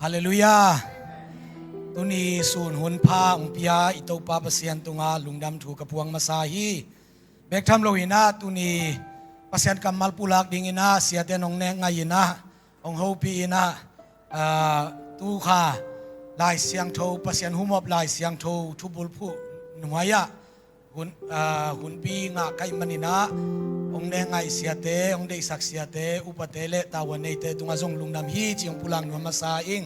ฮาเลลูยาตุนีสูนหุนพาองพิยาอิโตปาปเสียนตุงาลุงดำถูกกระพวงมาซาฮีเบกทำโลหินาตุนีปเสียนกัมมัลปุลักดิงินาเสียเตนองเนงายนาองเฮาปีนาตูขาลายเสียงโทปเสียนหุมอบลายเสียงโททุบุลผู้หน่วยหุนปีงะไกมันินาองเนงายเสียเตองเดสักเสียเตอุปเตเลตาวันเนเตตุงาซงลุงดำฮีจิองปุลังนวมาซาอิง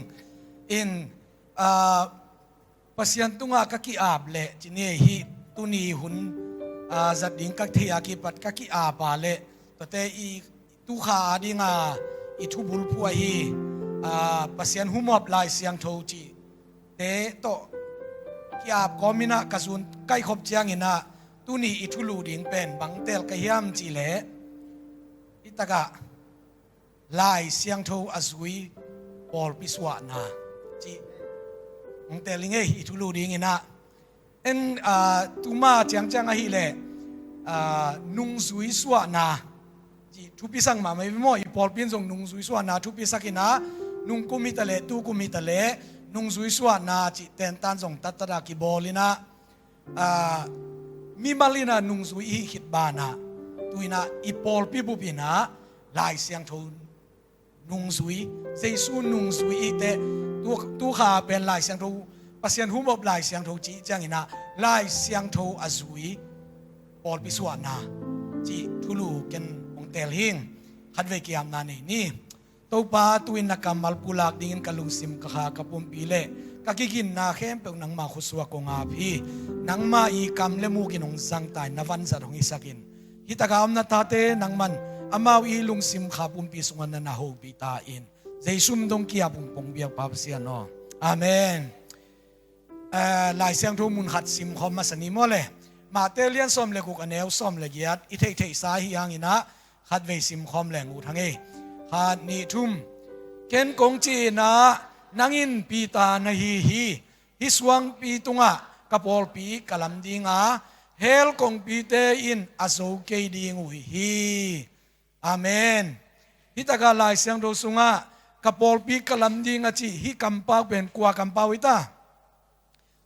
pasien tunga kaki ab le chine hi tuni hun zading kak thia ki pat kaki aba le tote I tu kha dinga I thu bul pu hi pasien humop lai siang tho chi te to ki ab komina kasun kai khop chiang ina tuni I thu lu ding pen bang tel ka hiam chi le itaka lai siang tho azui pol piswa na chiองเตลิงอิทุลูดิงินะตุมาจังhi le nung zui swa na ji thu pisang ma mai mo I pol pin jong nung zui swa na thu pisakina nung kumitale tu kumitale nung zui swa na ji ten tan jong tatara ki bolina mi malina nung zui hi khit bana tuina I pol pi bu pina lai siang tho nung zui jesu nung zui te tu kha pen lai siang tho pasien humop lai siang tho chi changina lai siang tho azui pol piswana chi thulu ken ong tel hing khatve kiam na ni to pa tuin nakamal pulak dingin kalung sim kha kapum pile kakigin na khem pe nang ma khuswa ko nga phi nang ma I kam le mu kinong sang tai navan sa rong isakin hitagam na tate nang man amaw I lung sim kha pum pi sungan na ho pi ta in jeisum dong kia pung pong biak pa sia no amen lai siang tho mun khat sim khom ma sani mo le ma telian som le ku kaneu som le giat I thei sa hi yang ina khat ve sim khom le ngu thange khat ni thum ken kong chi na nangin pi ta na hi swang pi tunga kapol pi kalam dinga hel kong pi te in aso ke ding ui hi amen hitaka lai siang tho sunga kapol pi kalam dinga chi hi kampau pen kwa kampau ita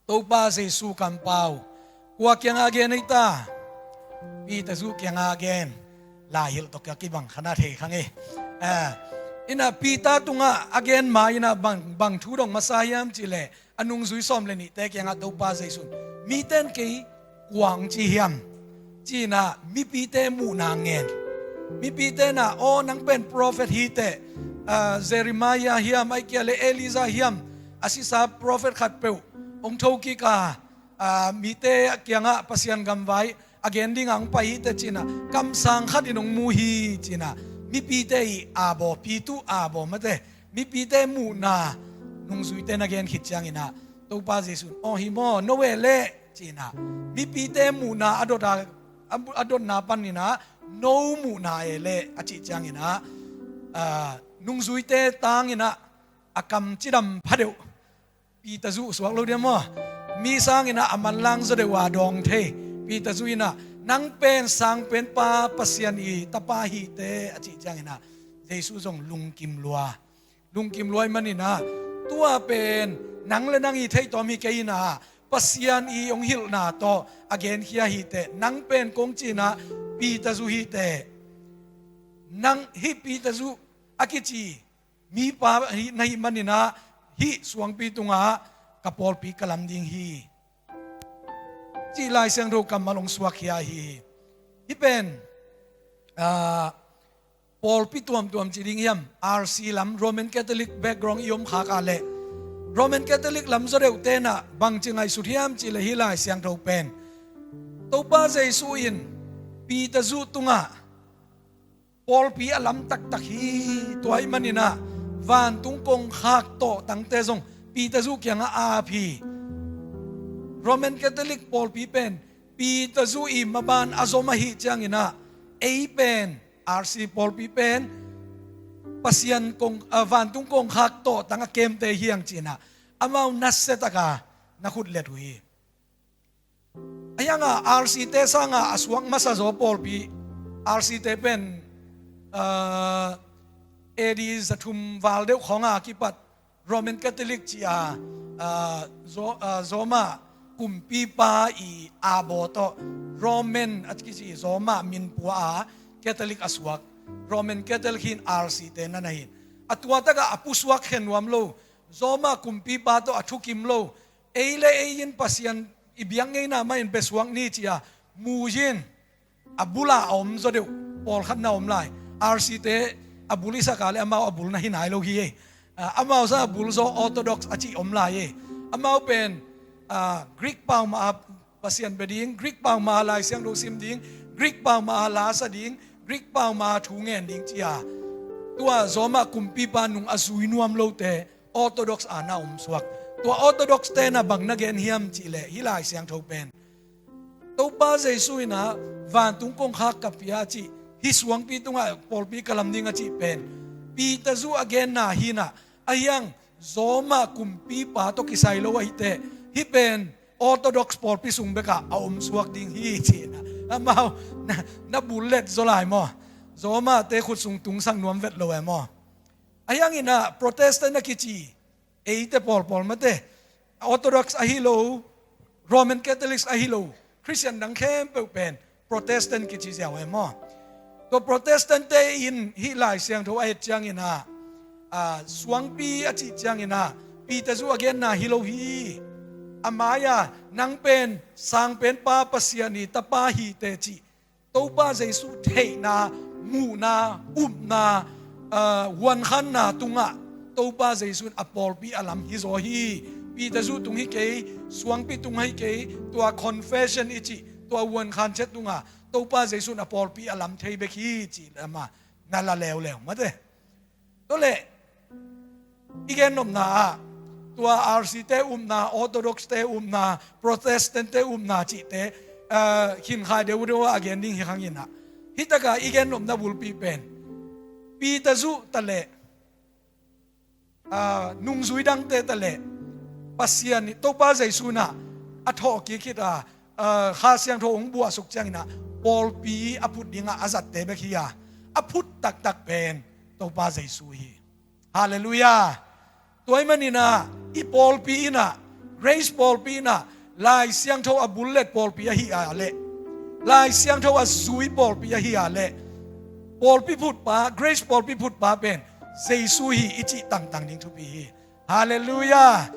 to pa se su kampau kwa kyang again ita pi ta su kyang again la hil to ka kibang khana the khange ina pi ta tunga again ma ina bang thu dong masayam chile anung zui som le ni te kyang to pa se su mi ten ke kwang chi hiam chi na mi pi te mu na ngen mi pi te na o nang pen prophet hi te Jeremiah hiam ai kia le Eliza hiam asisa prophet khat peu ong thoki ka mi te kyanga pasian gamwai again ding ang pai te china kam sang khat inong mu hi china mi pi te abo pi tu abo mate mi pi te mu na nung zui te again khit chang ina to pa jesu o hi mo no we le china mi pi te mu na adot na pan ina no mu na ele achi chang ina nung zui te tang ina akam chidam phadeu pi ta zu swak lo dia mo mi sang ina aman lang zo de wa dong the pi ta zu ina nang pen sang pen pa pasian I tapa hi te achi chang ina jesu jong lung kim lua manina tua pen nang le nang I thei to mi ke ina pasian I ong hil na to again khia hi te nang pen kong chi na pi ta zu hi te nang hi pi ta zu akichi mi pa nahi manina hi suang pi tunga kapol pi kalam ding hi chi lai sang ro kamalong swak hi pen pol pi tuam chi ding yam RC lam Roman Catholic background yom kha ka le Roman Catholic lam zo reu te na bang chingai suthiam chi le hi lai sang ro pen to pa jesu in pi ta zu tunga pol pi alam tak hi toy manina van tung kong khak to tang te jong pi ta zu kyang a phi Roman Catholic pol pi pen pi ta zu I maban azoma hi chang ina a pen RC pol pi pen pasian kong van tung kong khak to tang kem te hiang china amau nasetaka na khut let hui ayanga RC te sanga aswang masazo pol pi RC te pen edi zathum wal deu khonga ki pat Roman Catholic chi zoma kumpi pa i aboto Roman at kisi zoma min pua Catholic aswak Roman Catholic hin RC te nanahin atwa taga apuswak henwam lo zoma kumpi pa to athukim lo eile ein pasian ibiang ngei na main beswang ni chia mujin abula om zodeu pol khat na om lai RC te abuli sakale amao abul na hinai lo hi amao sa abul zo orthodox achi om lai amao pen Greek pau ma pasian beding Greek pau ma lai siang do sim ding Greek pau ma la sa ding Greek pau ma thu ngen ding chia tua zoma kumpi pa nung azui nuam lo te orthodox ana swak tua orthodox te na bang na gen hiam chi le hilai siang tho pen to pa jesu ina van tung kong khak kapia chi hi suang pi tunga pol pi kalam ding a chi pen pi ta zu again na hina ayang zoma kumpi pa to kisai lo wa ite hi pen orthodox pol pi sung beka aum suak ding hi chi na amao na bullet zolai mo zoma te khut sung tung sang nuam vet lo e mo ayang ina protestant na kichi eite pol mate orthodox ahilo Roman Catholics ahilo Christian dang khem pe pen protestant kichi sia we mo to protestant te in hi lai siang tho ai chang ina suang pi achi chang ina pi ta zu again na hilo hi amaya nang pen sang pen pa pasiani tapa hi te chi to pa jesu thei na mu na na wan khan na tunga to pa jesu apol pi alam hi zo hi pi ta zu tung hi ke suang pi tung hi ke tua confession ichi tua wan khan che tunga to pa jesu apol pi alam thei be hi chi ama na la lew ma de to le igen nom na tua RC te na orthodox te na protestant te na chi te hin kha de wo again ding hi khangina hitaka igen nom na bul pi pen pi ta zu tale nung zui dang te tale pasian ni to pa jesu na atho ki khita kha siang tho ong bua suk chang na pol pi aput dinga azat te be khia aput tak pen to pa jesu hi hallelujah toy manina i pol pi na grace pol pi na lai siang tho a bullet pol pi hi ale lai siang tho a zui pol pi hi ale pol pi put pa grace pol pi put pa pen jesu hi ichi tang ding thu pi hi hallelujah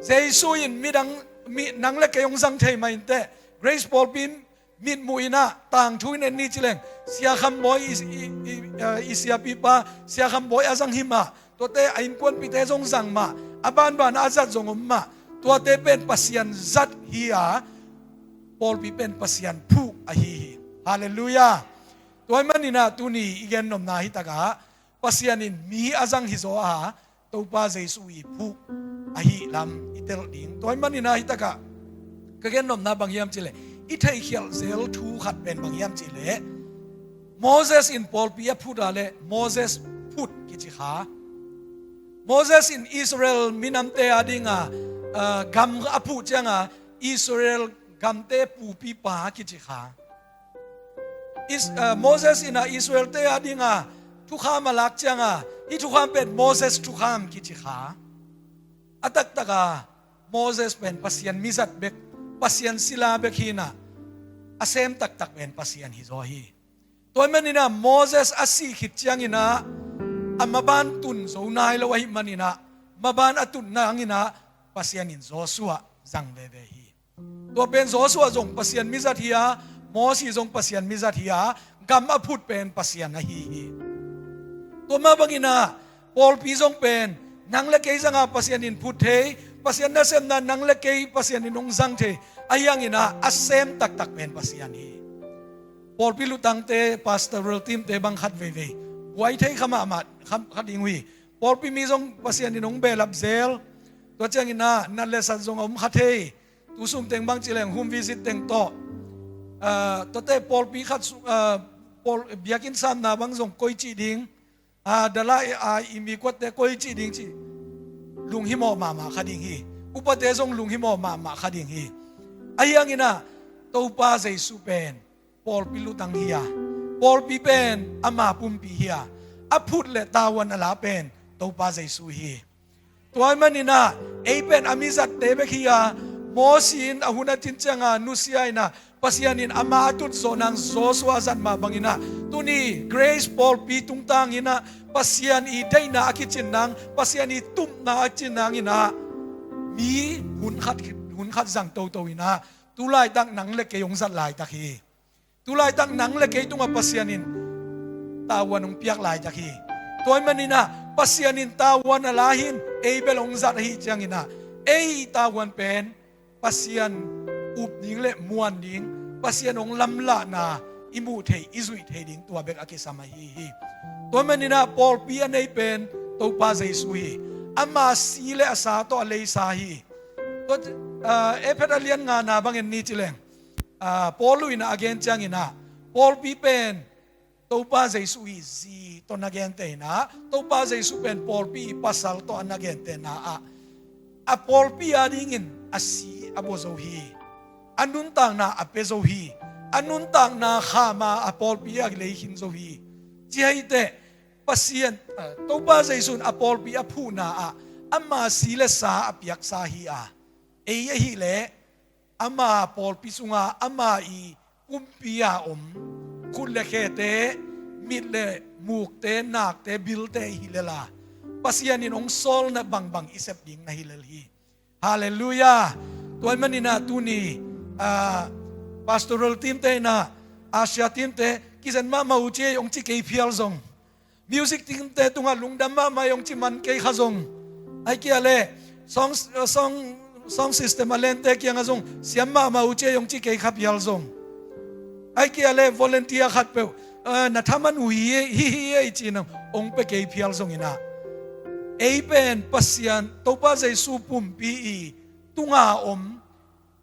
jesu in midang mi nang le kayong sang thei mai te grace pol pi mit muina tang thu ne ni chileng sia kham boy isia pi pa sia kham boy azang hima to te ain kon pi te jong sang ma aban ban azat jong ma to te pen pasian zat hiya pol pi pen pasian phu a hi hallelujah toy manina tuni igen nom na hi taka pasian in mi azang hi zo a to pa jesu i phu a hi lam itel ding toy manina hi taka kagen nom na bangyam chile i thai khial zel thu khat pen bangyam chile Moses in pol pi a phu dale Moses phut ki chi kha Moses in Israel minamte adinga gam apu changa Israel gamte pu pi pa ki chi kha Moses in Israel te adinga thu kha malak changa I thu kham pen Moses thu kham ki chi kha atak taka Moses pen pasian mizat bek pasian sila bek hina asem tak pen pasian hi zo hi toy manina Moses asi khit changina amaban tun zo nai lo hi manina maban atun na angina pasian in Joshua zang ve hi to pen Joshua jong pasian mizat hiya Mosi jong pasian mizat hiya gam aput pen pasian na hi to mabangina Paul pi jong pen nang le kei zanga pasian in phut thei pasian na sem na nang le kei pasian in ong zang thei ayang ina asem tak pen pasian hi Paul pi lutang te pastoral team te bang khat ve wai thei khama ma khat ingwi Paul pi mi jong pasian in ong belap zel to chang ina na le san jong om khathei tu sum teng bang chileng hum visit teng to te Paul pi khat Paul biakin sam na bang jong koi chi ding dala imi kwat te koi chi ding chi lung hi mo ma khading hi upate jong lung hi mo ma khading hi ayang ina to pa jesu pen Paul pi lutang hiya Paul pi pen ama pum pi hiya aput le tawan ala pen to pa jesu hi ตัวมันนี่นะเอเป็นอามิซัตเตเบคียาโมสินอหุนาตินจังานุสยายนะปัสยานินอามาตุดโซนังโซสวาซันมาบังอินะตุนีเกรซปอลปีตุงตังอินะปัสยานีได้นาคิจินนังปัสยานีตุมนาจินนังอินะมีหุนขัดจังโตโตอินะตุไลตังหนังเล็กยงสัตลายตะคีตุไลตังหนังเล็กตุงปัสยานินตาวันงเปียกลายตะคีตัวมันนี่นะปัสยานินตาวันลาหินเอเบลงสัตฮีจังอินะเอตาวันเป็นปัสยานอุบนิงและมวนนิงปัสยานองลำละนาอิมูเทอิซุยเทดิงตัวเบกอากิสามาฮีตัวมันนี่นะปอลปีอันนี้เป็นตัวปาเจสุฮีอามาสีเลอาสาตัวเลสาฮีตัวเอเพดาเลียนงานาบางเงินนี้จิเลงปอลุยนะอเกนจังอินะปอลปีเป็นตัวปาเจสุฮีซีตัวนักเกนเตนะตัวปาเจสุเป็นปอลปีปัสสัลตัวนักเกนเตนะปอลปีอาดิงินอาซีอาโบโซฮีอันนุนต่างนาอเปโซฮีอันนุนต่างนาขามาอปอลปีอักเลหินโซฮีจีให้เตปัสยันตัวบาเจสุนอปอลปีอพูนาอามาสีเลสาอเปียกสาฮีเอยฮีเลอามาปอลปีสุงอามาอีกุมปีอาคุณเลเคเตมิดเลมูกเตนักเตบิลเตฮิเลลาปัสยันนินองโซลนะบังอิเซบดิงนะฮิเลลีฮาเลลูยาตัวมันนี่นะตุนีpastoral team te na Asia team te kisan ma mauche yong chi kei phial zong music team te tunga lungdam ma yong chi man kei khazong ai kia le song system alen te kia ngazong siam ma mauche yong chi kei khap yal zong ai kia le volunteer khat pe na thaman hui hi chi na ong pe kei phial zong ina ei pen pasian topa jai su pum pi tunga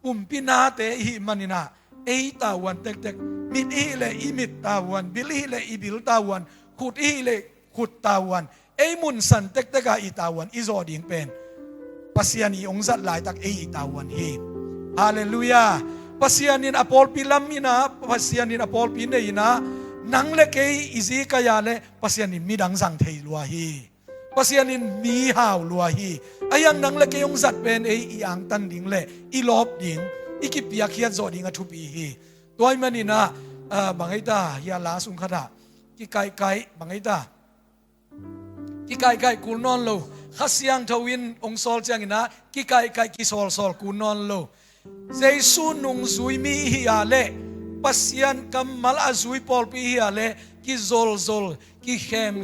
ปุ่มพินาเตหิมันินาเอตาวันเต็กมิดอีเลอิมิดตาวันบิลีเลอิบิลตาวันขุดอีเลขุดตาวันเอมุนสันเต็กาอีตาวันอิโซดิงเป็นปัสยานีองซัดหลายตักเอตาวันฮีฮาเลลูยาปัสยานินอปอลปิลัมมินาปัสยานินอปอลปิเนยนะนังเลเกอิซิกายาเลปัสยานินมีดังสังเทลัวฮีปัสยานินมีหาวลัวฮีอายังนังเลเกยงสัตเป็นอีอังตันดิงเลอีลอบดิงอีกิปียเขียนจอดิงอทุปีฮีตัวมันนี่นะบางไอ้ตาเฮียลาสุงขดากิไก่บางไอ้ตากิไก่กูนอนโลขัสยังทวินองซอลจังนะกิไก่กิซอลกูนอนโลเจสุนุงซุยมีฮีอาเลปัสยันกัมมัลอาซุยปอลปีฮีอาเลกิโซลกิเขม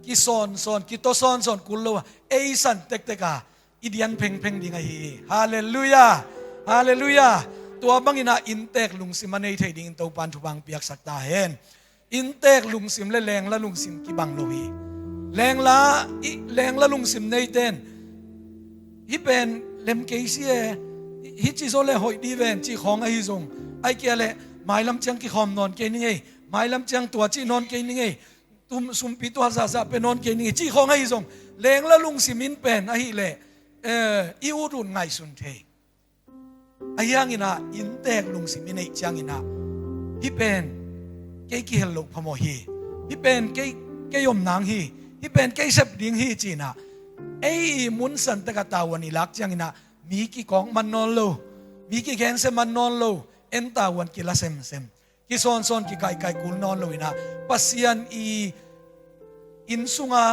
กิซอนกิโตซอนกุลโลเอซันเต็กาอีเดียนเพ่งดิงไอฮีฮาเลลูยาตัวบังอินาอินเตกลุงซิมันเนเทดิงตัวปันทุบังเปียกสักตาเห็นอินเตกลุงซิมและแรงละลุงซิมกิบังโลฮีแรงละลุงซิมเนเตนฮิเป็นเลมเกซีฮิจิโซเลหอยดีเวนจีของไอฮิซงไอเกียเลหมายลำเจียงกิคอมนอนเกนี่ไงหมายลำเจียงตัวจีนอนเกนี่ไงตุมสุมปิตัวซาเป็นนอนเกนี่จีของไอฮิซงแรงละลุงซิมินเป็นไอฮิเลอีอุรุนไงสุนเทอายังอินะอินเตกลุงสิมินเอจังอินะฮิเป็นเกยกิเฮลลุกพมฮีฮิเป็นเกยยมนางฮีฮิเป็นเกยเซบดิงฮีจีนะเอมุนสันตะกตาวันอิลักจังอินะมีกิของมันนอนโลมีกิแกนเซมันนอนโลเอ็นตาวันกิละเซมกิซอนกิไก่กุลนอนโลอินะปัสยันอินสุงา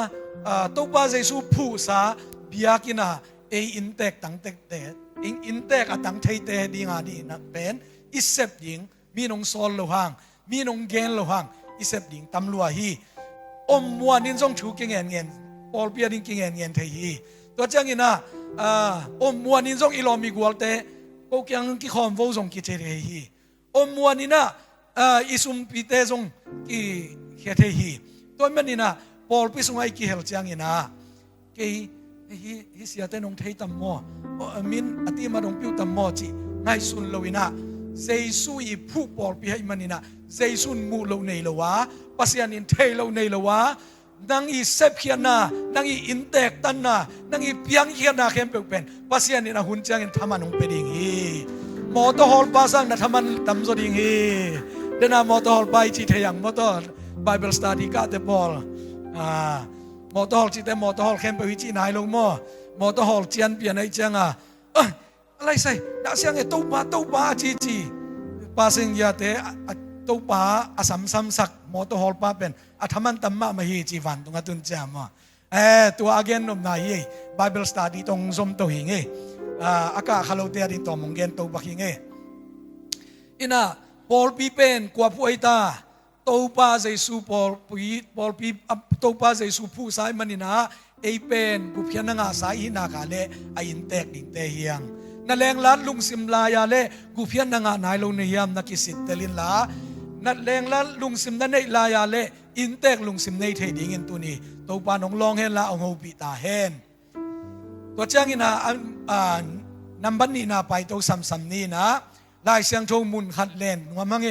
ตบาเจสุผู้สาบิยากินะอินเตกตังเตอินเตกตังเทเตดีงาดีนะเป็นอิเซบดิงมีนงซอลโลหังมีนงเกนโลหังอิเซบดิงตำลัวฮีมัวนินซงชูเกงเงินปอลเปียดิงเกงเงินเทฮีตัวจังอินะมัวนินซงอิลอมิกวลเตโกเกียงกิคอมโวซงกิเทฮีมัวนินะอิสุมปิเตซงกิเทฮีตัวมันนี่นะปอลปิสุงไอกิเฮลจังอินะเกฮิเสียแต่นงเทตัมโมมินอติมาดงปิวตัมโมจิไงสุนโลวินะเจสุอีผู้ปอลปีให้มันนี่นะเจสุนมูโลเนโลวะปัสยานินเทโลเนโลวะนังอีเซฟเขียนานังอีอินเตกตันนานังอีเปียงเขียนาเข้มเป็นปัสยานินหุ่นจังอินทามันงเปดิงฮีมอเตอร์ฮอลปาสังนะทามันตัมโซดิงฮีเดนามอเตอร์ฮอลไปจีเทียงมอเตอร์ไบเบิลสตัดดี้กาเตบอล มอตอฮอลจิแต่มอตอฮอลเข้มไปวิจินายลงมอตอฮอลเจียนเปลี่ยนไอ้จังอะไรใส่ดาเสียงไอ้ตู้ปาจีปาเสียงยาเตตู้ปาอาสัมสักมอตอฮอลปาเป็นอาธรรมันตัมมะมาฮีจีวันตรงตุนจามตัวอาเกนนมนายไบเบิลสตัดดี้ตรงซมตัวหิงอากาขลุเตียดินตัวมงเกนตัวบักหิงอินะปอลปีเป็นกว่าผู้ไอตาตัวป้าเจสูปอลปีตัวป้าเจสูผู้สายมันนี่นะไอเป็นกุเพียนงาสายหินากาเลไออินเตกดินเตเฮียงนั่นแรงลัดลุงสิมลายาเลกุเพียนงานายลงเนียมนักกิสิตเตลินลานั่นแรงลัดลุงสิมนั่นในลายาเลอินเตกลุงสิมในเทดิงินตัวนี้ตัวป้าน้องลองเห็นละองหูปีตาเห็นตัวจ้างอินะนับบันนี่นะไปตัวซ้ำนี่นะลายเสียงโชมุนขัดเลนว่ามัง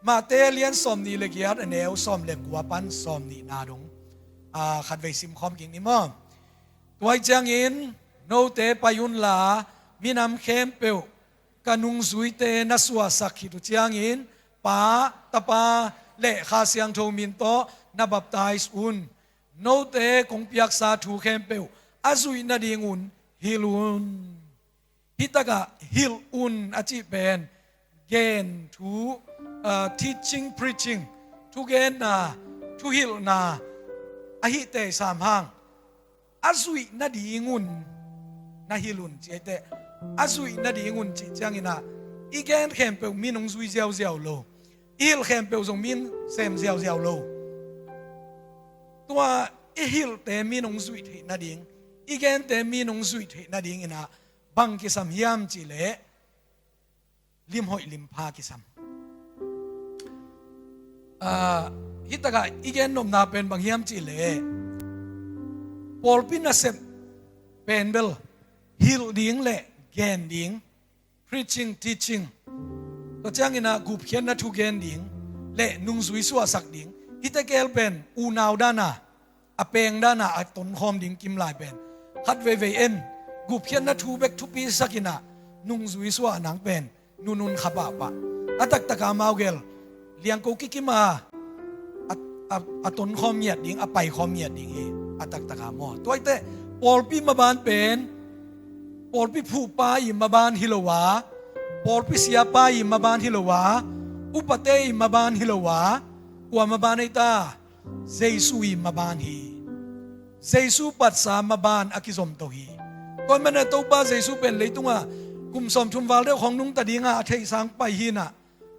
มาเตเลียนสอมนี่เลยกี่ฮัดเนวสอมเล็กกว่าปันสอมนี่นาดงขัดไว้ซิมคอมกิ่งนี่มั้งตัวจ้างอินโนเตปายุนลามีน้ำเข้มเปวกันุงซุยเตนัสวาสักขิตุจ้างอินป้าตาป้าเละข้าเสียงโชมินโตนับบับตายสุนโนเตคงเปียกสาถูเข้มเปวอาซุยนาดีงุนฮิลุนฮิตากะฮิลอุนอาจิเป็นเกนทูteaching preaching ทุเกนนาทุฮิลนาอหิเตสามห้างอาซุยนาดีงุนนาฮิลุนเจเตอาซุยนาดีงุนจิจังอินะอีเกนเข้มเปวมีนงซุยเจียวโลฮิลเข้มเปวทรงมีนเซมเจียวโลตัวฮิลเตมีนงซุยเทนาดีงอีเกนเตมีนงซุยเทนาดีงอินะบังกิสัมยามจิเลลิมหอยลิมพากิสัมฮิตกะอีเกนนมนาเป็นบังยามจิเลปอลปินาเซมเป็นเบลฮิลดิ้งเลเกนดิ้ง preaching teaching ตัวจ้างอินะกุบเขียนนัทุเกนดิ้งเลนุงสุยสัวสักดิ้งฮิตเกลเป็นอูนาวด้านาอเปงด้านาตนคอมดิ้งกิมลายเป็นฮัดเวเอ็นกุบเขียนนัทูเบกทุปีสักินะนุงสุยสัวนังเป็นนุนขับปะอัตักตะกามาวเกลเลี้ยงกูกิกิมาอัตนคอมเมียดดิ้งอไปคอมเมียดดิ้งอัตักตะกามอตัวไอเตปอลปีมาบานเป็นปอลปีผู้ปาอิมาบานฮิโลวาปอลปีเสียปาอิมาบานฮิโลวาอุปเตอิมาบานฮิโลวากว่ามาบานไอตาเจสุอิมาบานฮีเจสุปัสสามาบานอากิสมโตฮีตอนมันตัวป้าเจสุเป็นเลยตัวกุมสอมทุมวาลเรื่องของนุงตาดีงาเทสังไปหินะ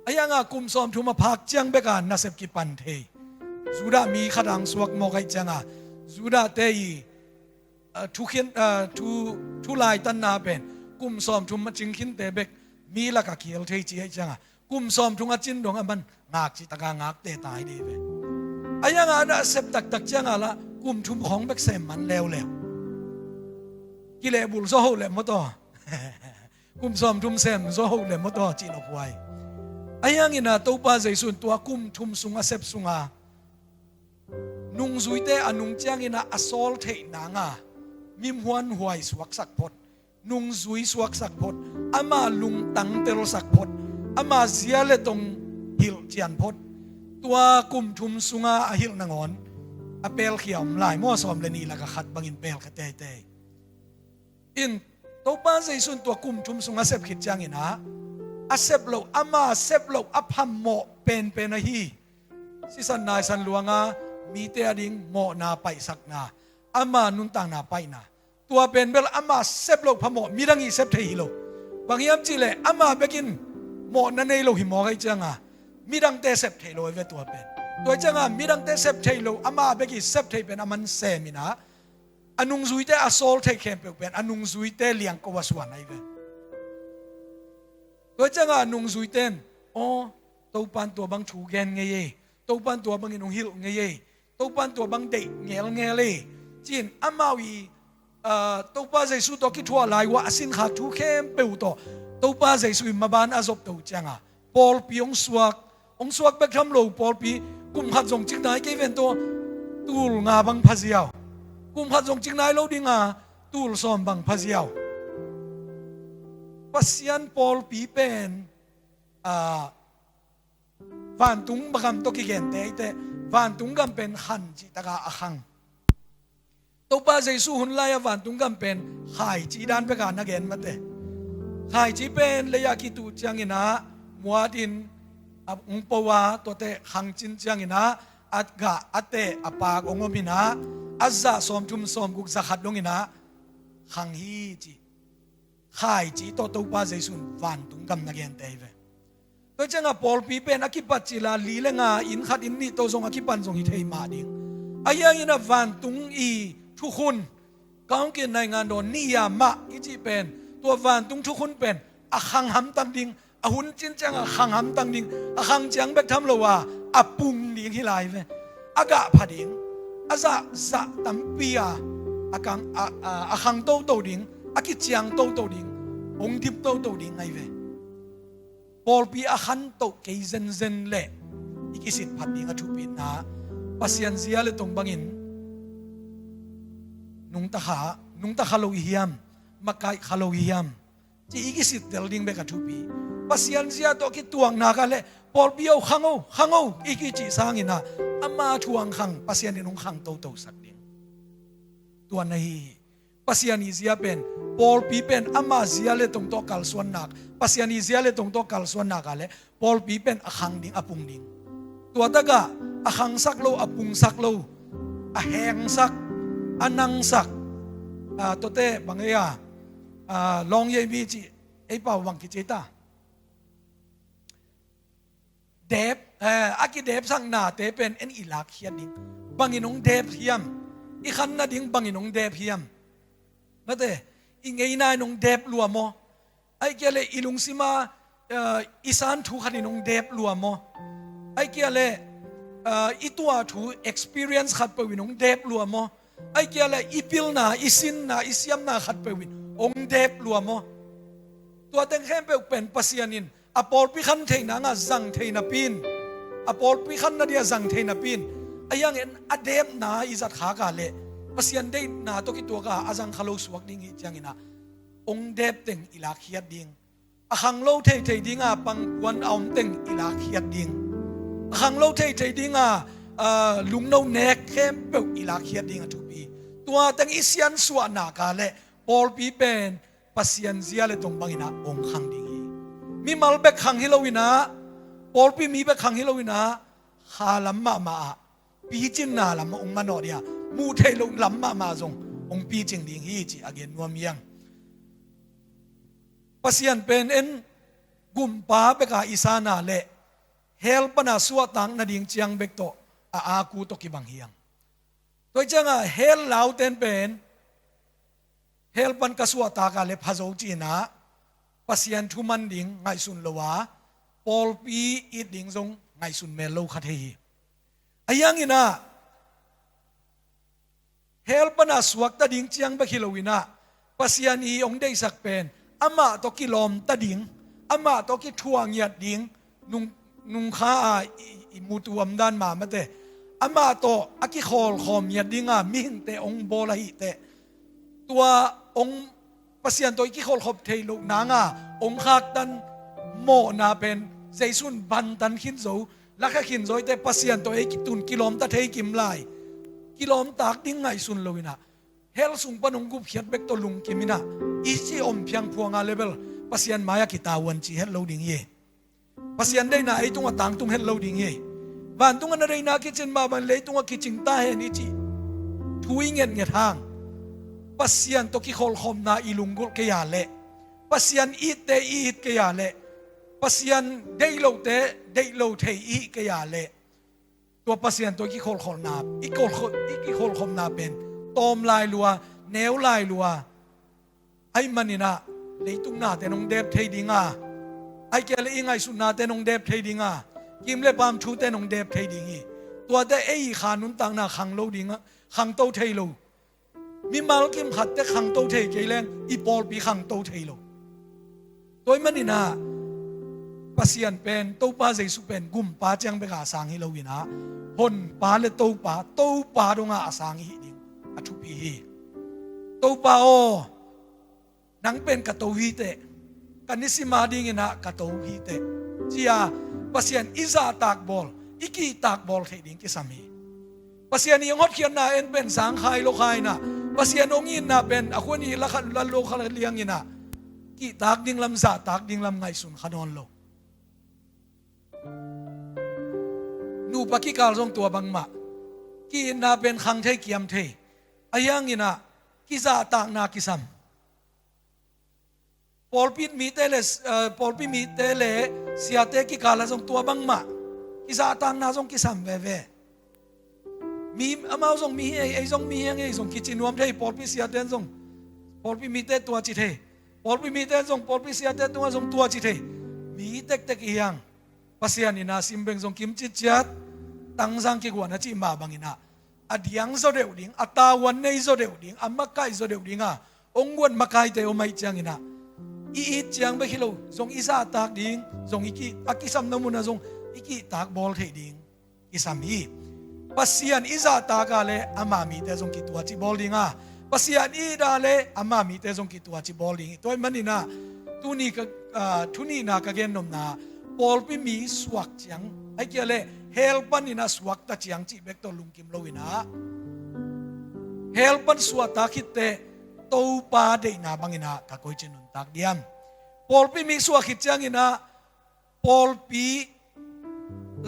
ไอ้ยังกุมสอมทุมพักเจียงเบกันนาเสพกิปันเทจูดามีขดังสวกมอกไอจังจูดาเตยทุกเขียนทุลายตันนาเป็นกุมสอมทุมมาจิงขินเตเบกมีละกะเขียวเทจีไอจังกุมสอมทุงอาจินดงมันงากจิตกางากเตตายดีเป็นไอ้ยังนาเสพตักจังละกุมทุมของเบกเสมมันแล้วกิเลบุลโซโฮเลมต่อกุมสอมทุมเซมโซโฮเลมต่อจีนอพวยไอ้ยังอินะตัวป้าใจส่วนตัวกุมทุมสุงอาเซบสุงานุงซุยเตอนุงเจียงอินะอสอลเทนางามิมหวนหวยสวักสักพดนุงซุยสวักสักพดอามาลุงตังเตลสักพดอามาเสียเลตงฮิลเจียนพดตัวกุมทุมสุงาอหิลนางอนอเปลเขียวหลายมั่วสอมเลนีละกะขัดบังอินเปลกะเตเตอินตัวป้าใจส่วนตัวกุมทุมสุงอาเซบขิดจังอินะอาเซบโลอามาเซบโลอพัมโมเป็นนะฮีสิสันนายสันหลวงมีเตียดิงโมนาไปสักนาอามานุนต่างนาไปนาตัวเป็นเบลอามาเซบโลพัมโมมีดังอีเซบเทฮิโลบางยามจีเลอามาเบกินโมนันเนโลหิมอไกจังมีดังเตเซบเทโลเวตัวเป็นตัวจังมีดังเตเซบเทโลอามาเบกิเซบเทเป็นอามันเซมินะอนุงซุยเตอโซลเทเข้มเป็นอนุงซุยเตเลียงกวสวรรค์ไอเวตัวจังอนุงซุยเตนตัวปันตัวบังถูเกนเงยตัวปันตัวบังอินุงฮิลเงยตัวปันตัวบังเดเงลเลยจีนอามาวีตัวป้าใจสุตัวคิดทั่วหลายว่าสินขาดทุกเข้มเปวตัวป้าใจสุมาบานอาจบตัวจังปอลปีองสวกเบกทำโลปอลปีกุมขัดจงจิกนายเกวนตัวตูลงาบังพะเซียวกุมขัดจงจิกนายโลดิงาตูลซ้อมบังพะเซียวปัสยันปอลปีเป็นวันตุงบังตัวกิเกนเตวันตุงกันเป็นขันจิตกาอัง to pa Jesu hun lai awan tung kam pen khai chi dan pe ka na gen mate khai chi pen le ya ki tu chang ina muadin ung pawa to te khang chin chang ina at ga ate apak ongomina azza som tum som guk zakhat dong ina khang hi chi khai chi to pa Jesu wan tung kam na gen te ve to changa Paul pi pen akipat chila li le nga in khat in ni to zong akipan zong hi thei ma ding ayang ina wan tung iทุกคนก้าวเกินในงานโดนนิยามะอิจิเป็นตัววันตุงทุกคนเป็นอาคังหำตังดิงอาหุนจินจังอาคังหำตังดิงอาคังจังเบกทำโลว่าอาปุงดิงฮิไลเวอากาผดิงอาซะตัมปียอาคังอาคังโตโตดิงอากิจังโตโตดิงองดิบโตโตดิงไงเวปอลปีอาคันโตเกยเซนเซนเล่อิกิสิทธิ์ผดิงอาทุปิดนะปัสยันเสียเลตรงบังอินนุงตะขะโลหิยามมะกายขะโลหิยามจิอีกิสิเตลดิงเบกะทุปีปัสยันเสียโตกิตวงนากะเลปอลเปียวขังโออีกิจิสางอินะอามาทวงขังปัสยันนุงขังโตสักดิงตัวนี้ปัสยันอีเสียเป็นปอลปีเป็นอามาเสียเลตรงโตกัลสวนนักปัสยันอีเสียเลตรงโตกัลสวนนักะเลปอลปีเป็นอขังดิงอปุงดิงตัวตะกะอขังสักโลอปุงสักโลอแหงสักanang sak tote bangaya long ye bi chi ei pa wang ki cheta dep aki dep sang na te pen en ilak hian ding banginong dep hiam I khan na ding banginong dep hiam mate ingei na nong dep luamo ai kele ilung sima isan thu khaninong dep luamo ai kele itua thu experience khat pe winong dep luamo ai kia la ipil na isin na isiam na khat pe win ong dep luamo tua teng khem pe pen pasianin apol pi khan theina nga zang theina pin apol pi khan na dia zang theina pin ayang en adem na izat kha ka le pasian dei na to ki to ka azang khalo suak ding hi changina ong dep teng ila khiat ding a khang lo thei thei dinga pang wan aum teng ila khiat ding a khang lo thei thei dinga lung no nek khem pe ila khiat ding atuตัวตังอิสยันสวานากาเลปอลปีเป็นปัสยันเสียเลตรงบังอินะองขังดิงีมีมัลเบกขังฮิโลวินะปอลปีมีเบกขังฮิโลวินะฮาลัมมาปีจินนาลัมองมันอดียมูเทลงลัมมาจงองปีจิงดิงฮีจิอเกนนัวเมียงปัสยันเป็นเอ็นกุมปาเบกาอิสานาเลเฮลปนาสวตังนาดิงเจียงเบกโตอากูโตกิบังเฮียงตัวจังเฮลลาวเต็นเป็นเฮลปันกษวตากาเลพะโจจีนะปัสยันทุมันดิงไงสุนลวาปอลปีอีดิงจงไงสุนเมโลคัทเฮอายังอินะเฮลปันสวกตะดิงเจียงเบคิโลวินะปัสยันอีองได้สักเป็นอามาตอกิลอมตะดิงอามาตอกิทวงยัดดิงนุงข้าอิมุตวมด้านมาเตอามาโตอากิคอลคอมยัดดิงามิหินเตองโบลาหิเตตัวองปัสยันโตอากิคอลคอมเทลุนางาองคักตันโมนาเป็นเจสุนบันตันขินโซลักขินโซเตปัสยันโตเอกิตุนกิโลมตะเทกิมไลกิโลมตากดิงไงสุนโลวินะเฮลสุงปนงกุบเขียดเบกโตลุงกิมินะอีจีอมเพียงพวงาเลเบลปัสยันมายากิตาวันจีเฮลโลดิงเยปัสยันได้นาไอตุงต่างตุงเฮลโลดิงเยวันตุงอันไรนาคิจินมาบันเลยตุงคิจิงตาเฮนิจิทุยเงียเงียทางปัสยันตกิคอลคอมนาอิลุงกุลเกียาเลปัสยันอีเตอีเกียาเลปัสยันได้โลเตได้โลเทอีเกียาเลตัวปัสยันตัวกิคอลคอมนาอีกิคอลคอมนาเป็นตอมลายลัวแนวลายลัวไอ้มันนี่นะเลยตุงนาแต่นงเดบเทดิงาไอ้แกเลยอิงไอสุนาแต่นงเดบเทดิงากิมเลปามชูแต่นงเดบเทดิงีตัวแต่ไอ้ขานุนตังนาขังโลดิงะขังโตเทโลมีมาลกิมขัดแต่ขังโตเทเกลงอีปอลปีขังโตเทโลตัวมันนี่นะปัสยันเป็นโตปาเจสุเป็นกุมปาจังเบกาสังฮิโลวินะหนปาเลโตปาดงอาสังฮิดิงอทุปีฮีโตปาโอนังเป็นกะโตฮีเตกันนิสิมาดิงินะกะโตฮีเตจียปัสยันอิซาตากบอลอิกีตากบอลเทดิงกิสามีปัสยันยังฮอดเขียนนาเอ็นเป็นสังไคโลไคนะ pasien ongin na ben ako ni lakan lalo kala liang ina ki tak ding lam sa tak ding lam ngai sun khanon lo nu paki kal jong tua bang ma ki na ben khang thei kiam thei ayang ina ki za tak na kisam polpit mi tele siate ki kala jong tua bang ma ki za tak na jong kisam ve mi amao jong mi ei jong mi hang ei jong ki chinuam thei polpit siate jong polpit mi te tua chi thei polpit mi te jong polpit siate tua jong tua chi thei mi tek yang pasian ina simbeng jong kim chi chat tang sang ki gwan chi ma bangina adiang zo deu ding atawan nei zo deu ding amakai zo deu dinga ongwan makai te omai chang ina i chang ba khilo jong isa tak ding jong iki akisam namuna jong iki tak bol thei ding isam hi pasian iza taka le amami te jong ki tua chi bol dinga pasian i da le amami te jong ki tua chi bol ding toy manina tuni ka thuni na ka gen nom na pol pi mi swak chang ai ke le helpan ina swak ta chiang chi bek to lungkim loina helpan swata khitte to pa de na bangina ka koi chinun tak diam pol pi mi swak khit chang ina pol pi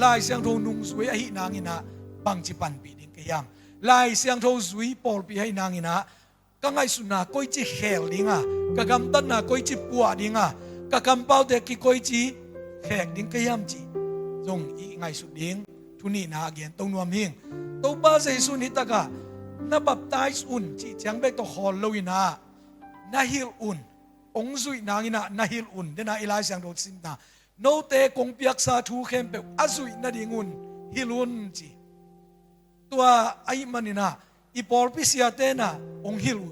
lai siang tho nung sui a hi nang ina bang chi pan pi ding kayam lai siang tho zui pol pi hai nang ina ka ngai suna koi chi khel dinga ka gam tan na koi chi puwa dinga ka kam pau de ki koi chi khek ding kayam chi jong i ngai su ding thuni na again to nuam hing to ba jesu ni taka na baptize un chi chang bek to khol loina na hil un ong zui nangina na hil un dena ilai sang do sim na no te kong piak sa thu khem pe azui na dingun hilun chi tua ai manina i pol pi sia te na ong hilu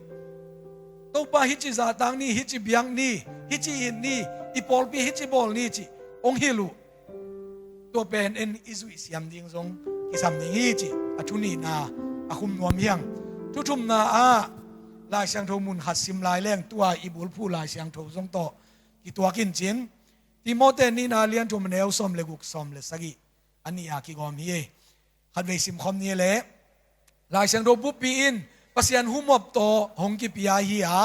to pa hi chi za tang ni hi chi biang ni hi chi in ni i pol pi hi chi bol ni chi ong hilu to pen en izui siam ding jong ki sam ding hi chi athuni na akhum nuam hiang thuthum na a lai sang tho mun hat sim lai leng tua i bul phu lai sang tho jong to ki tua kin chin timote ni na lian thum neu som le guk som le sagi ani a ki gom hi khat ve sim khom ni le lai sang tho pu pi in pasian humop to hong ki pia hi a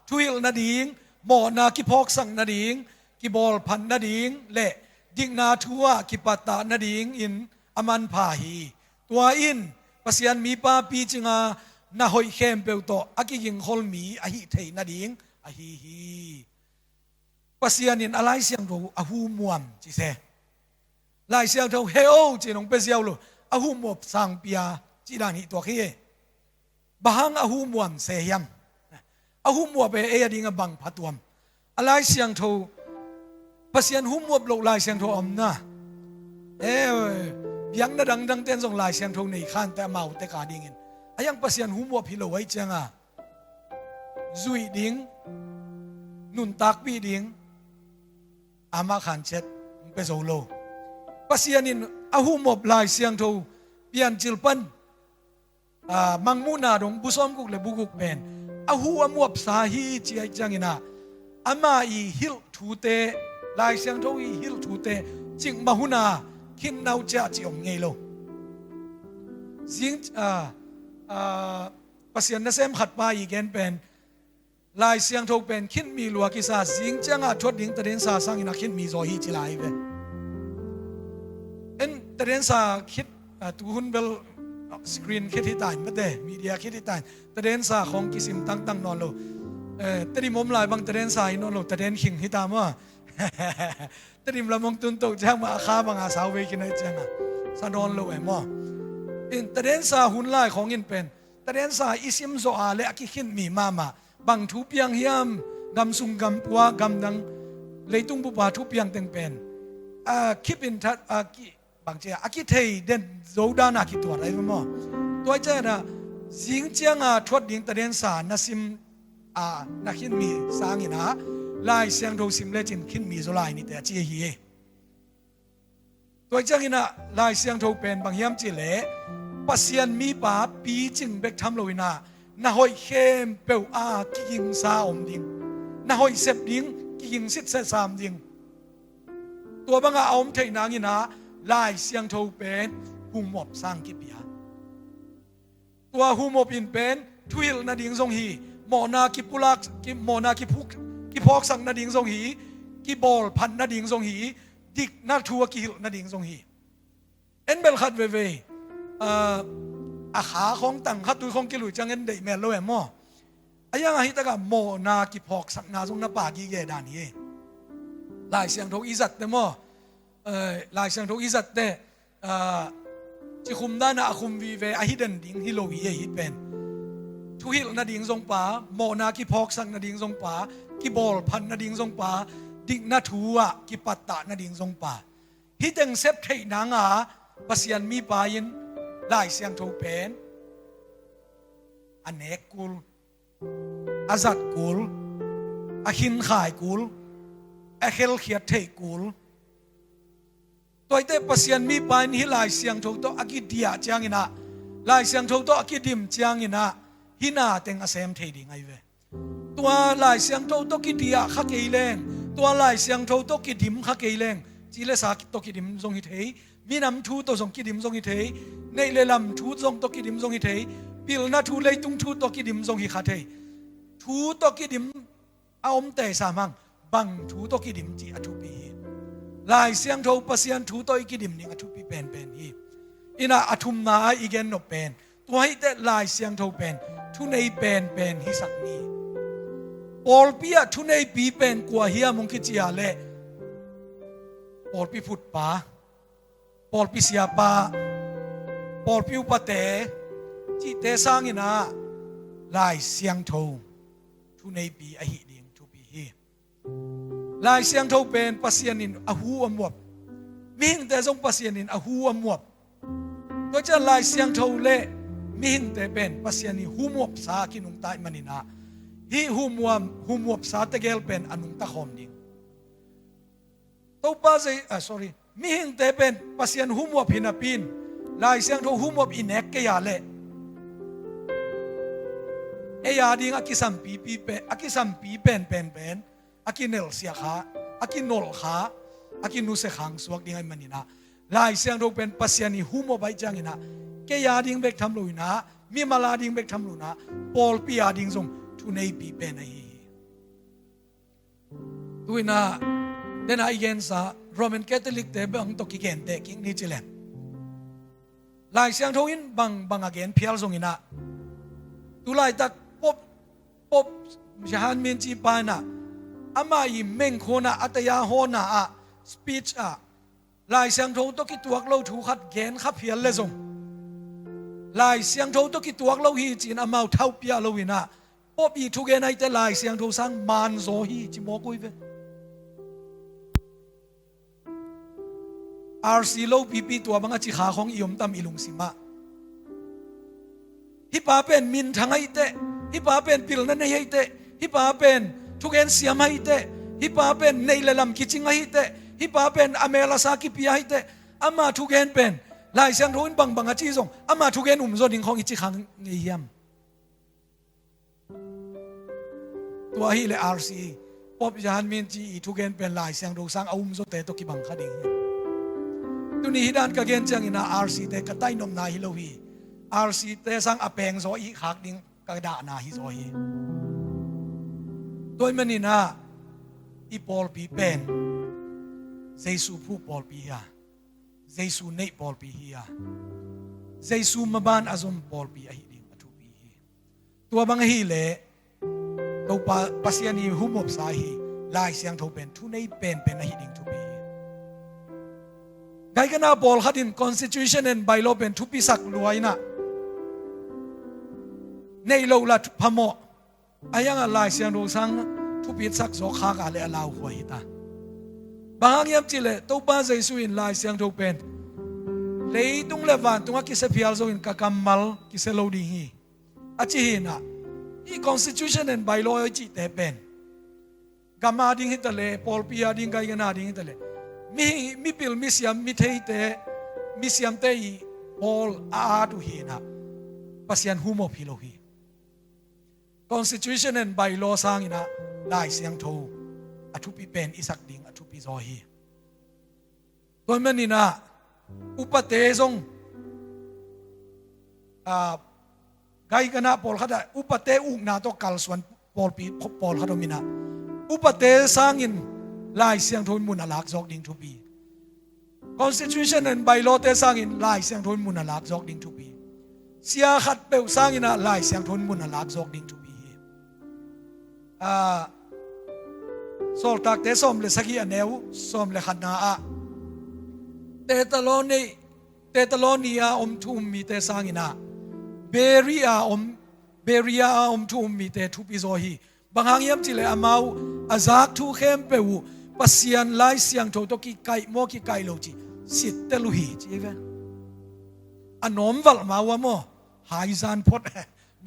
thuil na ding mo na ki phok sang na ding ki bol phan na ding le ding na thua ki pata na ding in aman pha hi tua in pasian mi pa pi chinga na hoi khem pe to akiging hol mi a hi thei na ding a hi pasian in alai siang ro a hu muam chi se lai siang tho heo chi nong pe siao lo a hu mop sang pia chi dan hi to khi bahang a hu muam se yam a hu mo be e ding a bang phatuam alai siang tho pasian hu mop lo lai siang tho om na biang na dang ten jong lai siang tho nei khan ta mau te ka ding in ayang pasian hu mop hi lo wai changa zui ding nun tak pi ding ama khan chet pe zo lo pasian in a hu mop lai siang tho pian chilpan mangmuna dong busom kuk le buguk pen a hu amop sa hi chi ai changina ama I hil thu te lai siang tho I hil thu te ching mahuna khin nau cha chi om ngei lo sing pasian na sem khat pa I gen pen lai siang tho pen khin mi lua ki sa sing changa thot ding tren sa sang ina khin mi zo hi chi lai ve en tren sa khit tu hun bel screen khit hi tai ma de media khit hi tai tren sa khong ki sim tang non lo trim mom lai bang tren sa non lo tren khing hi ta ma trim lamong tun to chang ma kha bang a saw ve ki nai changa sa non lo e mo in tren sa hun lai khong in pen tren sa isim zo a le ki khin mi mama bang thu piang hiam gam sung gam pua gam dang leitung bu pa thu piang teng pen keep in touch ki bang che aki thei den zo da na ki to rai mo toy cha na jing chiang a thot ding tren sa na sim na khin mi sang ina lai siang tho sim le chin khin mi zo lai ni te chi hi toy chang ina lai siang tho pen bang hiam chi le pasian mi pa pi ching bek tham loina na hoi khem peu ki king sa om ding na hoi sep ding ki king sit se sam ding tua banga om thei nang ina lai siang tho pen humop sang ki pia tua humop in pen ทวิลนาดิงทรงฮีหมอนากิปุลักกิหมอนากิพุกกิพอกสังนาดิงทรงฮีกิบอลพันนาดิงทรงฮีดิกนาทัวกิฮิลนาดิงทรงฮีเอ็นเบลขัดเวอาขาของตังขัดตุยของกิลุจังเงินได้แม่โลเอมออายังอาฮิตะกะหมอนากิพอกสังนาทรงนาปากิเกดานีลายเสียงทกอิสัตเตมอลายเสียงทกอิสัตเตจิคุมด้านาคุมวีเวอาฮิดันดิงฮิโลวีฮิเป็นทุฮิลนาดิงทรงป่าโมนากิพอกสังนาดิงทรงป่ากิบอลพันนาดิงทรงป่าดิกนาทัวกิปัตตานาดิงทรงป่าฮิตังเซปเทนางาปัสยันมีปายินลายเสียงทกเป็นอเนกกุลอาซัดกุลอาหินขายกุลอาเคลเขียดเทกุลตัวเตปัสยันมีปายินฮิลายเสียงทกโตอากิเดียจางอินะลายเสียงทกโตอากิดิมจางอินะฮินาเต็งอาเซมเทดิงไอเวตัวลายเสียงโทตกิเดียขะเกยเลงตัวลายเสียงโทตกิดิมขะเกยเลงจีเลสาตกิดิมทรงฮิเทมีน้ำทูตทรงกิดิมทรงฮิเทในเลลำทูทรงตกิดิมทรงฮิเทปิลนาทูเลยตุงทูตกิดิมทรงฮิคาเททูตกิดิมอาอมเตสามังบังทูตกิดิมจีอทุปีลายเสียงโทปัสยันทูตกิดิมนี่อทุปีเป็นฮีอินาอทุมนาอีเกนโนเป็นตัวให้แต่ลายเสียงโทเป็นทุนในเป็นฮิสักนี้ปอลปีอะทุนในปีเป็นกว่าเฮียมุงคิดจีอาเลปอลปีฟุตปาปอลปีเสียปาปอลปีอุปเตจีเตสร้างอินะลายเสียงโททุนในปีอหิดิงทุปีฮีลายเสียงโทเป็นปัสยานินอหูอมวบมิ่งแต่ทรงปัสยานินอหูอมวบก็จะลายเสียงโทเลมิหินแต่เป็นปัสยานิหุมวบสากินุงตายมันินาฮิหุมวบสาตะเกลเป็นอนุงตะคอมดิงตัวป้าใจsorry มิหินแต่เป็นปัสยันหุมวบหินาปินลายเสียงโทหุมวบอินเอกเกยาเลเอยาดิงอากิสัมปีเป็นอากิสัมปีเป็นอากิเนลเสียขาอากินอลขาอากินุเสขังสวกดิงไอมันินาลายเสียงโทเป็นปัสยานิหุมวบไปจังอินะเกยาดิงเบกทำลุยนะมีมาลาดิงเบกทำลุยนะปอลปียาดิงทรงทุนในปีเป็นไอตุยนะเดนไอเกนซาโรมันคาทอลิกเตบังตกิเกนเตกิงนิจิเลนลายเสียงทวินบังอเกนเพียลทรงอินะตุลายตักปบชาฮันเมนจีปานะอามายิมเมงโคนะอัตยาโฮนะสปีชลายเสียงทงตกิตัวเราถูกขัดเกนขับเพียลเลยทรงลายเสียงโทตกิตัวเราฮีจีนอามาเท่าเปียเราวินะปอบอีทุกเกนไอแต่ลายเสียงโทสังมานโซฮีจิโมกุยเวRC โลปีตัวบังอาจิขาของอิยมตามอิลุงสิมาฮิปาเป็นมินทางไอเตฮิปาเป็นปิลนั่นไอเตฮิปาเป็นทุกเกนเสียมไอเตฮิปาเป็นในเลลำกิจิงไอเตฮิปาเป็นอเมลาซากิปีไอเตอามาทุกเกนเป็นลายเสียงโทนบังอาจีส่งอามาทุกเกนโซดิงของอิจิขังเงียมตัวฮีเลอาร์ซีปอบจานเมนจีทุกเกนเป็นลายเสียงโทสังอุมโซเตตกิบังคดิงตุนี้ฮิดานกะเกนจังอินาอาร์ซีเตกะไตนมนาฮิโลฮีอาร์ซีเตสังอเปงโซอีขักดิงกะดานาฮิโซฮีตัวมันนี่นะอีปอลปีเป็นเจสูผู้ปอลปีฮะเจสูเนปอลปีฮีเจสูมาบานอาซอมปอลปีอหิดิงอทุปีฮีตัวบังฮีเลตัวปัสยานีหุมอบสาฮีลายเสียงโทเป็นทุนในเป็นอหิดิงทุปีไกกันนาปอลขัดิน constitution and bylaw เป็นทุปีสักรวยนะในโลกละพมออายังลายเสียงโทสังทุปีสักโซขากาเลอลาวหัวหิตาบางอย่างจิเลตัวป้าใจสุอินลายเสียงโทเป็นเลยตุงเลวันตุงกิเสพิอาลโซอินกักำมัลกิเสโลดีฮีอาจิฮินะอี constitution and bylaw จิเตเป็นกามาดิ้งฮิตเลปอลปีอาดิ้งไกกันนาดิ้งฮิตเลมีปิลมิเซียมมิเทเตมิเซียมเตอีปอลอาดูฮีนะปัสยันหุโมพิโลฮี constitution and bylaw สร้างอินะลายเสียงโทอทุปีเป็นอิสักดิ้งโซฮีตัวมันนี่นะอุปเตซง ไกกันนะปอลขัดอุปเตอุกนาโตกัลส่วนปอลปีปอลขัดมินะอุปเตสร้างอินลายเสียงทุนมุนลักจอกดิ่งทุปี Constitution นั้นใบโลเตสร้างอินลายเสียงทุนมุนลักจอกดิ่งทุปีเสียขัดเปลสร้างอินลายเสียงทุนมุนลักจอกดิ่งทุปีโซลตักเตสอมเลสกีอันเนวสอมเลขัดนาอะเตตโลนีอาอมทุมมีเตสร้างอินะเบรีอาอมทุมมีเตทุปีโซฮีบางหางยามจิเลอามาวอาซักทุเข้มเปวปัสยันไลเสียงโทตกิไกโมกิไกโลจิสิเตลุฮีจีเวอันนอมวัลมาวะโมหายซานพด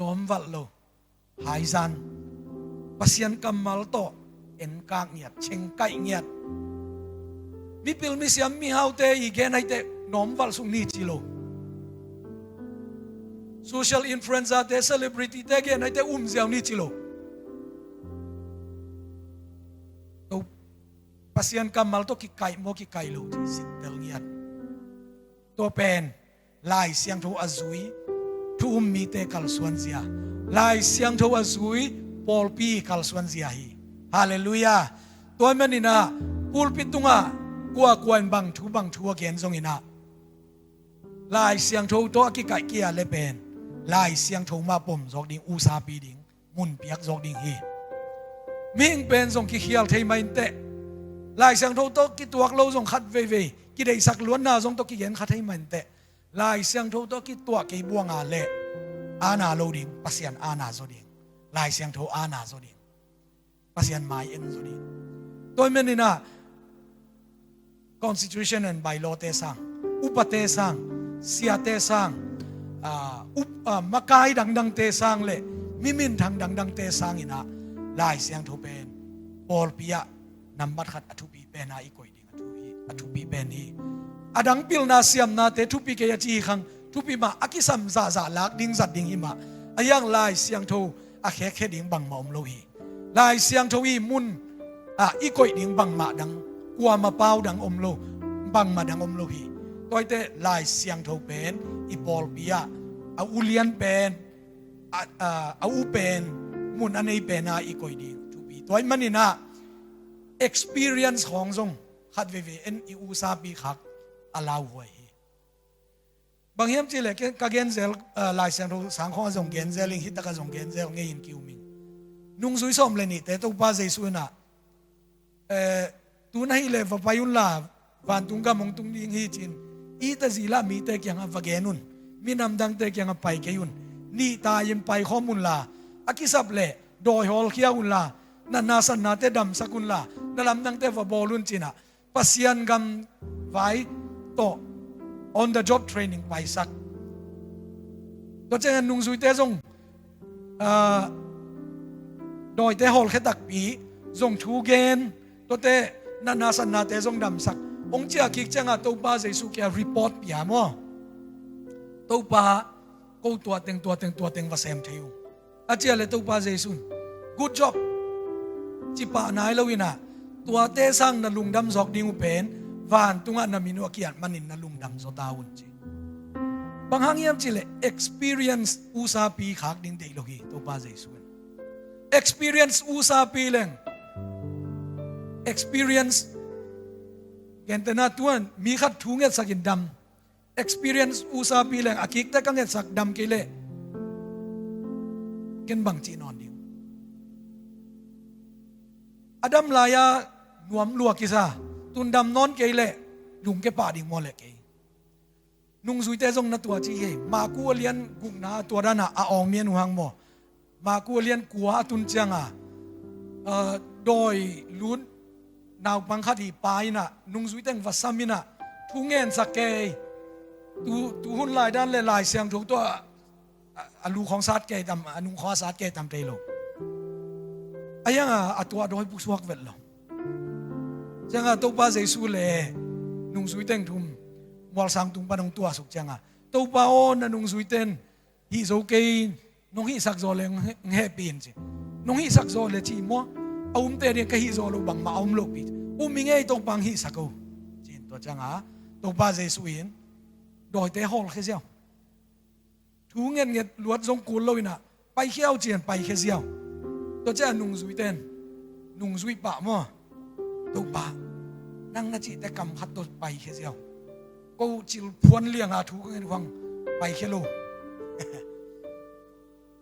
นอมวัลโลหายซานปัสยันกัมมัลโตเอ็นกางเงียดเชงไกเงียดมีปิลมิสยามมีฮาวเตอีเกนไอเตนอมวัลสุงนีจิโลsocial influencer เต celebrity เตเกนไอเตเสียวนีจิโลPasien kamal to kikai mo kikai lo sitel ngiat to pen lai siang tho azui thu mi te kal suan zia lai siang tho azui polpi kal suan zia hi hallelujah to manina pulpit tunga kwa kwan bang thu again zong ina lai siang tho to kikai kia le pen lai siang tho ma pom jok ding usa pi ding mun piak jok ding hi ming pen zong ki khial thei main teลายเสียงโทโตกิตัวเราส่งขัดเว่ยกิได้สักล้วนนาส่งโตกิเห็นขัดให้มันเตะลายเสียงโทโตกิตัวกิบัวงาเละอาณาโลดิงปัสยันอาณาโซดิงลายเสียงโทอาณาโซดิงปัสยันไม้เอ็นโซดิงตัวเมนินะ Constitution and bylaw เตสังอุปเตสังเสียเตสังมากายดังเตสังเละมิมินทางดังเตสังอินะลายเสียงโทเป็นปอลปิยะนัมบัดขัดอทุปีเป็นนาอีกอยดิ่งอทุปีเป็นนี้อดังปิลนาเสียมนาเตทุปีเกียจีขังทุปีมาอากิสัมซาลักดิ่งจัดดิ่งหิมาอายังลายเสียงโทอาเคดิ่งบังมาอมโลหีลายเสียงโทวีมุนอีกอยดิ่งบังมาดังกัวมาเป้าดังอมโลบังมาดังอมโลหีตัวเตลายเสียงโทเป็นอีบอลปียาอุเลียนเป็นอุเป็นมุนอันนี้เป็นนาอีกอยดิ่งทุปีตัวมันนี่นะexperience ของทรงขัดเวเอ็นอีอูซาปีขักอลาวหวยบางเฮียมจีเล็กกะเกนเซลลายเสียงรู้สังข้อทรงเกนเซลิงฮิตตะกะทรงเกนเซลเงี้ยอินคิวมิงนุ่งซุยส้มเลยนี่แต่ตัวป้าเจสุนะตัวนั้นเลยว่าไปยุนลาวันตุงกะมงตุงดิงฮิจินอีตะซีลามีแต่ยังวะเกนุนมีนำดังแต่ยังไปเกยุนนี่ตายิมไปข้อมูลลาอากิสับเล่โดยฮอลเคียอุนลานันนาสันนาเตดัมสกุลลานั่นลำดังเตฟบอลุนจินะปัสยันกำไว้โต on the job training ไว้สักตัวเจนนุ่งสุยเตจงโดยเตฮอลแค่ตักปีจงทูเกนตัวเตนันนาสันนาเตจงดัมสักองเจ้าคิกจังอ่ะตัวป้าเจสุแกรีพอร์ตปียามอตัวป้ากูตัวเต็งว่าเซมเทียวอาเจียเลยตัวป้าเจสุน good jobจิปะนายลวินะตัวเตสังนลุงดำจอกดิงอุเป็นวานตุงะนามินวเกียนมันินนลุงดำจอตาวุนจีบางครั้งยามจิเล experience อุซาปีขากดิงเดโลกีตัวป้าเจสุน experience อุซาปีเลง experience เกณฑ์แต่นาตัวมีขัดทุงเงสักินดำ experience อุซาปีเลงอากิกแต่กังเงสักดำกิเลเกณฑ์บังจีนอนดิอดัมลายานวมลัวกิซาตุนดำนอนเกยเล่ลุงเกป่าดิ่งมอเล็กเกยนุ่งสุยเตจงนัตัวจีเกมากูเลียนกุกนาตัวด้านอาองเมียนหังโมมากูเลียนกัวตุนเจียงโดยลุ้นนาวบังคัดีปายนะนุ่งสุยเตงวัสมินะทุ่งเงินสักเกยตูหุ่นลายด้านเลลายเสียงถูกตัวอลูของซาดเกยตำอนุของซาดเกยตำเตโลอายังตัวโดยผู้สวกเวทเราจังตัวป้าเจสุเล่นุ่งสุยเต็งทุ่มวอลสังตุงปนงตัวสุกจังตัวป้าโอนนุ่งสุยเต็นฮิโซเกยน้องฮิสักโซเลงเฮปีนสิน้องฮิสักโซเลจีมัวเอาเตเรียนกับฮิโซลูบังมาเอาลูกปีมิงเอตัวบังฮิสักโกจีนตัวจังตัวป้าเจสุอินโดยเตะฮอลแค่เจ้า ทูเงียดลวดทรงกูลเลยนะไปเขี้ยวเจียนไปแค่เสียวตัวเจ้านุ่งสุยเต้นนุ่งสุยปะมั่วตัวปะนั่งนาจีแต่กำคัดตัวไปแค่เสียวกูจิลพวนเลี้ยงอาทูเงินฟังไปแค่โล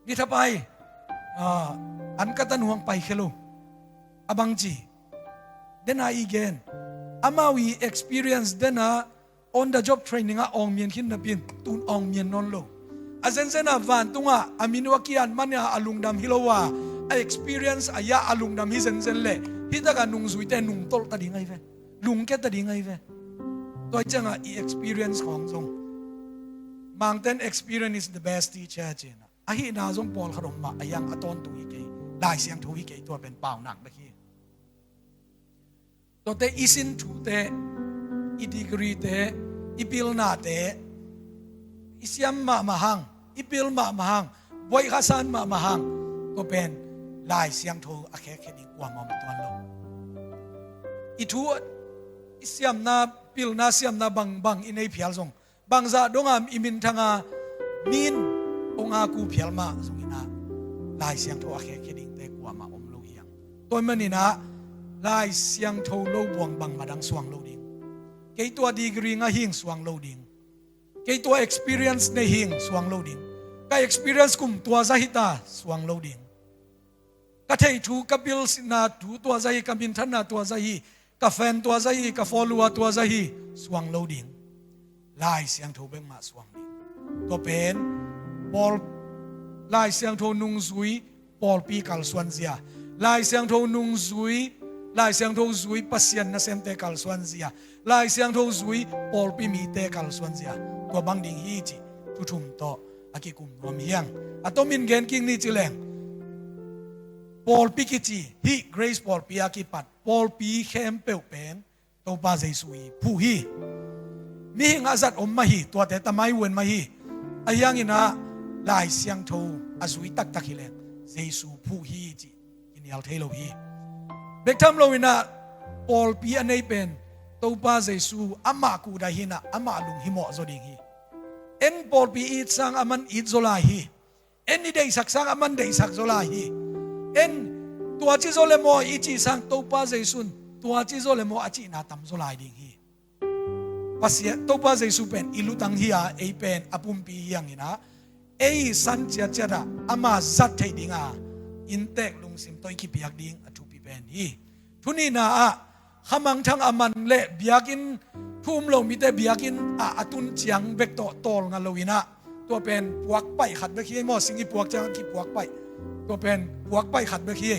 นี่ถ้าไปอันกตันห่วงไปแค่โลอบังจีเดน่าอีเกนอามาวี experience เดน่า on the job training อองเมียนขึ้นนับยินตูนอองเมียนนนโลอาเซนเซนาวันตุงอามินวากิอันมันยาอลุงดำฮิโลวา experience อายาอลุงดำฮิเซนเซนเล่ฮิตากันนุ่งสุยแต่นุ่งตลตัดยังไงเว้ลุงแกตัดยังไงเว้ตัวจังอี experience ของทรงบางเต้น experience is the best teacher เจนะอาฮินาทรงปอลขนมมาอายังอตอนตุยเกยได้เสียงทุยเกยตัวเป็นเป่าหนักเมื่อกี้ตัวเตอิสินทูเตอีดีกรีเตอีพิลนาเตอิสยามมาหังอีพิลมาหังบอยฮัสซันมาหังตัวเป็นลายเสียงทูอาแค่แค่นี้กว่ามอมตัวลงอีทูอิสยามนาพิลนาเสียมนาบังอินไอเพียลทรงบางจะดงามอิมินทางามินองอากูเพียลมาทรงอินาลายเสียงทูอาแค่แค่นี้แต่กว่ามาอมโลยังตัวมันนี่นะลายเสียงทูโลบวงบังมาดังสว่างโลดิงเกี่ยตัวดีกรีงาหิงสว่างโลดิงเกี่ยตัว experience ในหิงสว่างโลดิงก็ experience กุมตัวซาฮิตาสว่างโลดิงก็เททูกับบิลสินาทูตัวซาฮิกับบินทันนาตัวซาฮิกับแฟนตัวซาฮิกับฟอลลัวตัวซาฮิสว่างโลดิงลายเสียงทูเบ่งมาสว่างดิงตัวเป็นบอลลายเสียงทูนุงซุยบอลปีกัลสวนเสียลายเสียงทูนุงซุยลายเสียงทูซุยปัสยันนาเซมเตกัลสวนเสียลายเสียงทูซุยบอลปีมีเตกัลสวนเสียตัวบังดิงฮีจิทุทุมโตอากิกุมรวมเฮียงอะตอมินเกนกิงนี่จิแรงบอลปีกิจิฮีเกรซบอลปีอากิปัดบอลปีเข้มเปียวเป็นตัวบาเซซุยผู้ฮีมีหิงอาซัดอมมาฮีตัวแต่ตะไมเวนมาฮีอายังอินะลายเสียงทูอาซุยตักตักฮิเลงเซซูผู้ฮีจิกินยาลเทโลฮีเบกทำโลวินะบอลปีอันนี้เป็นตัวบาเซซูอามากูได้ฮินะอามาลุงฮิโมะโซดิงฮีเอ็นบอลปีอีสังอามันอีโซลาฮีเอ็นนี่ได้สักสังอามันได้สักโซลาฮีเอ็นตัวจิโซเลโมอีจิสังตัวบาเซซุนตัวจิโซเลโมอาจินาตัมโซลาดิงฮีภาษาตัวบาเซซูเป็นอิลุตังฮีอาเอเป็นอาปุมปียังอินะเอสันเจเจระอามาซัดเทดิงาอินเตกลุงซิมตัวกิปิยักดิงอทุปิเป็นฮีทุนีนาอะขมังทั้งอามันเละบิยักินทุ่มลงมีแต่บิยักินอาตุนเจียงเบกโตโตลงาโลวินะตัวเป็นพวกไปขัดเบคีมอสิงห์พวกจังกีพวกไปตัวเป็นพวกไปขัดเบคี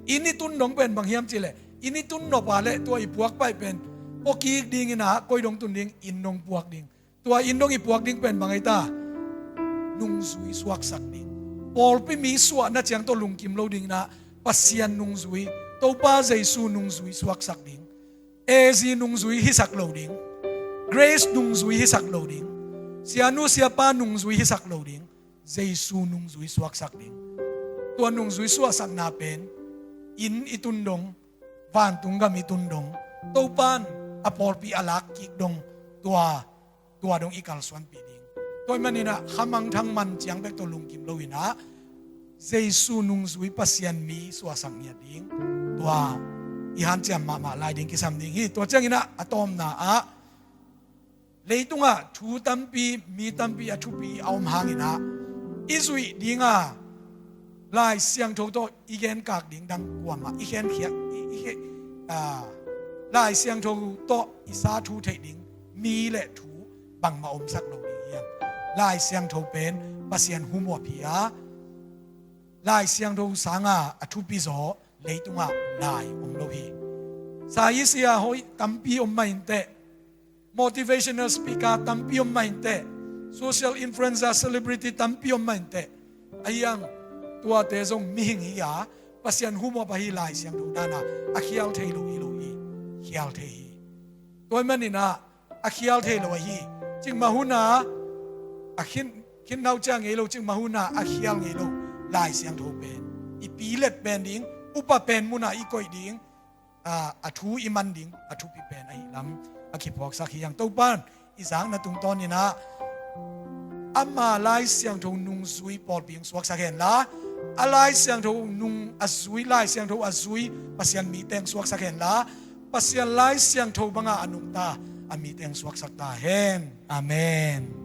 อินี่ตุนดงเป็นบางเฮียมจิเลอินี่ตุนนบาเลตัวอีพวกไปเป็นโอกีดิงนะกอยดงตุนดิงอินดงพวกดิงตัวอินดงอีพวกดิงเป็นบางไอตานุงซุยสวกสักดิงบอลไปมีสวกนะเจียงตัวลุงกิมโลดิงนะปัสยันนุงซุยตัวป้าใจสูนุงซุยสวกสักดิงเอซีนุงซุยฮิสักโลดิงเกรซนุงซุยฮิสักโลดิงเสียนุเสียป้านุงซุยฮิสักโลดิงใจสูนุงซุยสวกสักดิงตัวนุงซุยสวกสักนาเป็นอินอิตุนดงวานตุงก็มีตุนดงตัวปานอปอลปีอลักกิกดงตัวดงอีกัลสวนปีดิงตัวมันนี่นะขมังทั้งมันเจียงเบกตัวลุงกิมโลวินะเจสูนุงซุยปัสยันมีสวสังเนียดิงตัวอีฮันเจียมมาลายดิงกิสัมดิงฮีตัวเจียงอินะอะตอมนาอะเลยตุงะทูตัมปีมีตัมปีอะทูปีเอามหางินะอิซุยดิงะลายเสียงโทโตอีเกนกากดิงดังกว่ามาอีเกนเขียลายเสียงโทโตอีสาทูเทดิงมีและทูบังมาอมสักโลดิงเฮียงลายเสียงโทเป็นปัสยันหูมัวพิยาลายเสียงโทสางาอทูปิโซเลยตุงะลายอมโลฮีสายเสียหอยตัมปีอมไม่เตะ motivational speaker ตัมปีอมไม่เตะ social influencer celebrity ตัมปีอมไม่เตะไอยังตัวเตจงมีหิงหิยาปัสยันหูมัวปะฮีลายเสียงโทนานะอาคิยัลเทโลฮีโลฮีคิยัลเทฮีตัวมันนี่นะอาคิยัลเทโลฮีจึงมาหูนาอาคินเอาจังเอโลจึงมาหูนาอาคิยัลเอโลลายเสียงโทเป็นอีปีเล็ดเป็นดิงอุปเป็นมุนาอีกอยดิงอาทูอิมันดิงอาทูปีเป็นไอลำอาคิพอกสักอย่างตัวบ้านอีสางนะตุงตอนนี่นะ อามาลายเสียงโทนุงซุยปอดเบียงสวกสักเห็นละอะไรเสียงโทนุงอซุยลายเสียงโทอซุยปัสยันมีแตงสวกสักเห็นละปัสยันลายเสียงโทบังอาอนุตาอามีแตงสวกสักตาเห็นอาเมน